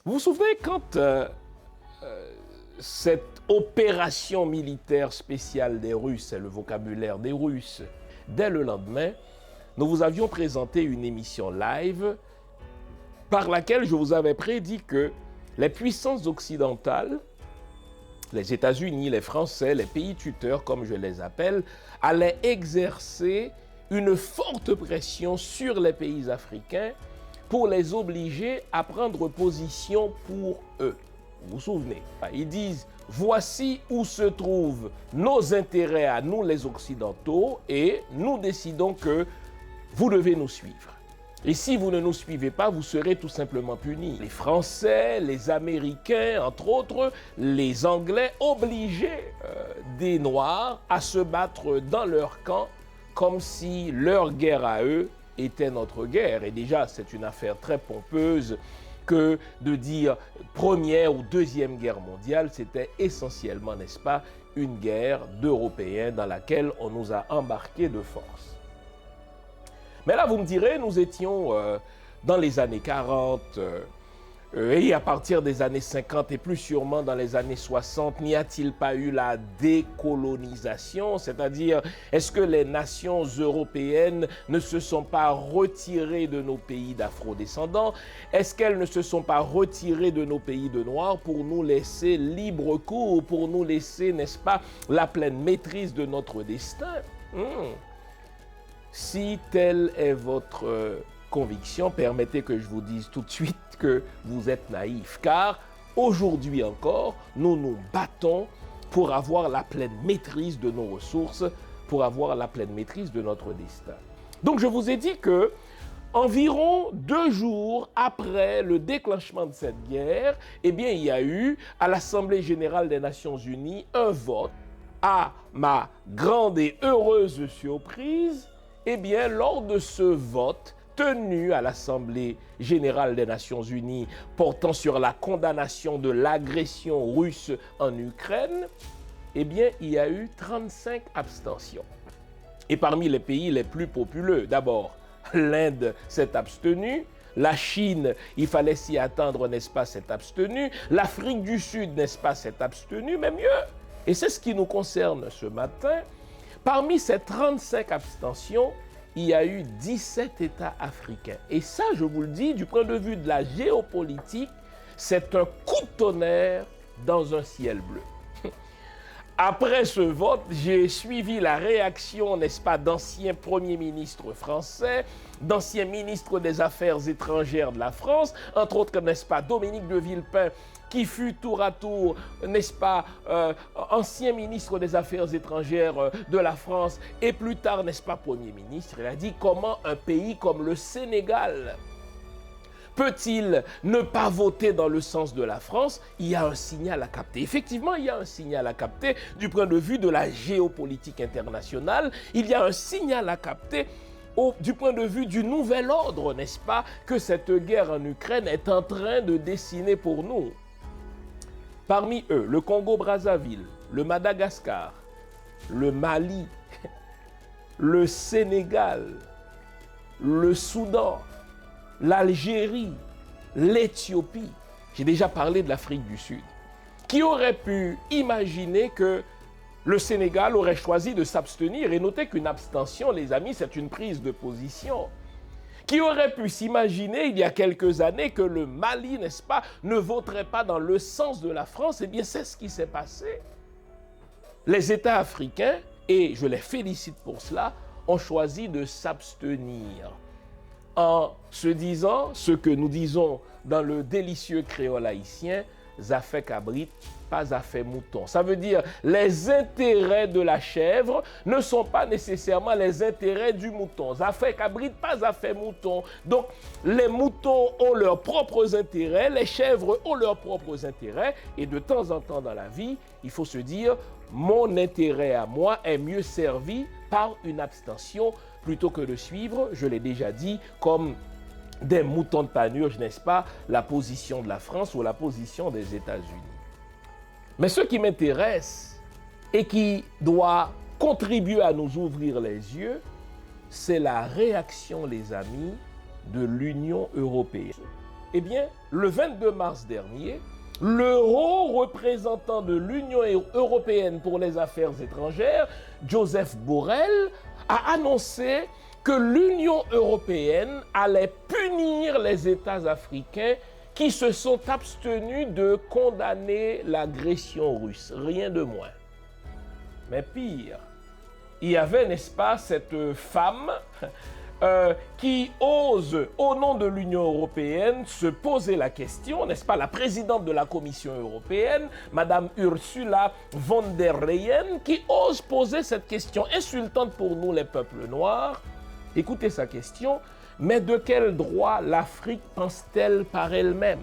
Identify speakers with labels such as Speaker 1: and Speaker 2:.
Speaker 1: Vous vous souvenez quand cette opération militaire spéciale des Russes, c'est le vocabulaire des Russes, dès le lendemain, nous vous avions présenté une émission live par laquelle je vous avais prédit que les puissances occidentales, les États-Unis, les Français, les pays tuteurs, comme je les appelle, allaient exercer une forte pression sur les pays africains pour les obliger à prendre position pour eux. Vous vous souvenez? Ils disent, voici où se trouvent nos intérêts à nous les Occidentaux et nous décidons que vous devez nous suivre. Et si vous ne nous suivez pas, vous serez tout simplement punis. Les Français, les Américains, entre autres, les Anglais obligeaient des Noirs à se battre dans leur camp comme si leur guerre à eux était notre guerre. Et déjà, c'est une affaire très pompeuse que de dire première ou deuxième guerre mondiale, c'était essentiellement, n'est-ce pas, une guerre d'Européens dans laquelle on nous a embarqués de force. Mais là, vous me direz, nous étions dans les années 40 et à partir des années 50 et plus sûrement dans les années 60, n'y a-t-il pas eu la décolonisation? C'est-à-dire, est-ce que les nations européennes ne se sont pas retirées de nos pays d'afro-descendants? Est-ce qu'elles ne se sont pas retirées de nos pays de noirs pour nous laisser libre cours, pour nous laisser, n'est-ce pas, la pleine maîtrise de notre destin? Si telle est votre conviction, permettez que je vous dise tout de suite que vous êtes naïf, car aujourd'hui encore, nous nous battons pour avoir la pleine maîtrise de nos ressources, pour avoir la pleine maîtrise de notre destin. Donc je vous ai dit que environ 2 jours après le déclenchement de cette guerre, eh bien, il y a eu à l'Assemblée générale des Nations unies un vote. À ma grande et heureuse surprise, eh bien, lors de ce vote tenu à l'Assemblée générale des Nations unies portant sur la condamnation de l'agression russe en Ukraine, eh bien, il y a eu 35 abstentions. Et parmi les pays les plus populeux, d'abord, l'Inde s'est abstenue, la Chine, il fallait s'y attendre, n'est-ce pas, s'est abstenue, l'Afrique du Sud, n'est-ce pas, s'est abstenue, mais mieux. Et c'est ce qui nous concerne ce matin. Parmi ces 35 abstentions, il y a eu 17 États africains. Et ça, je vous le dis, du point de vue de la géopolitique, c'est un coup de tonnerre dans un ciel bleu. Après ce vote, j'ai suivi la réaction, n'est-ce pas, d'anciens premiers ministres français, d'anciens ministres des Affaires étrangères de la France, entre autres, n'est-ce pas, Dominique de Villepin, qui fut tour à tour, n'est-ce pas, ancien ministre des Affaires étrangères de la France, et plus tard, n'est-ce pas, Premier ministre. Il a dit comment un pays comme le Sénégal peut-il ne pas voter dans le sens de la France? Il y a un signal à capter. Effectivement, il y a un signal à capter du point de vue de la géopolitique internationale. Il y a un signal à capter du point de vue du nouvel ordre, n'est-ce pas, que cette guerre en Ukraine est en train de dessiner pour nous. Parmi eux, le Congo-Brazzaville, le Madagascar, le Mali, le Sénégal, le Soudan, l'Algérie, l'Éthiopie. J'ai déjà parlé de l'Afrique du Sud. Qui aurait pu imaginer que le Sénégal aurait choisi de s'abstenir? Et notez qu'une abstention, les amis, c'est une prise de position. Qui aurait pu s'imaginer il y a quelques années que le Mali, n'est-ce pas, ne voterait pas dans le sens de la France? Eh bien, c'est ce qui s'est passé. Les États africains, et je les félicite pour cela, ont choisi de s'abstenir en se disant ce que nous disons dans le délicieux créole haïtien, ça fait cabrit, pas ça fait mouton. Ça veut dire les intérêts de la chèvre ne sont pas nécessairement les intérêts du mouton. Ça fait cabrit, pas ça fait mouton. Donc les moutons ont leurs propres intérêts, les chèvres ont leurs propres intérêts, et de temps en temps dans la vie, il faut se dire mon intérêt à moi est mieux servi par une abstention plutôt que de suivre, je l'ai déjà dit, comme des moutons de panurge, n'est-ce pas, la position de la France ou la position des États-Unis. Mais ce qui m'intéresse et qui doit contribuer à nous ouvrir les yeux, c'est la réaction, les amis, de l'Union européenne. Eh bien, le 22 mars dernier, le haut représentant de l'Union européenne pour les affaires étrangères, Joseph Borrell, a annoncé que l'Union européenne allait punir les États africains qui se sont abstenus de condamner l'agression russe, rien de moins. Mais pire, il y avait, n'est-ce pas, cette femme qui ose, au nom de l'Union européenne, se poser la question, n'est-ce pas, la présidente de la Commission européenne, Madame Ursula von der Leyen, qui ose poser cette question insultante pour nous, les peuples noirs. Écoutez sa question, mais de quel droit l'Afrique pense-t-elle par elle-même ?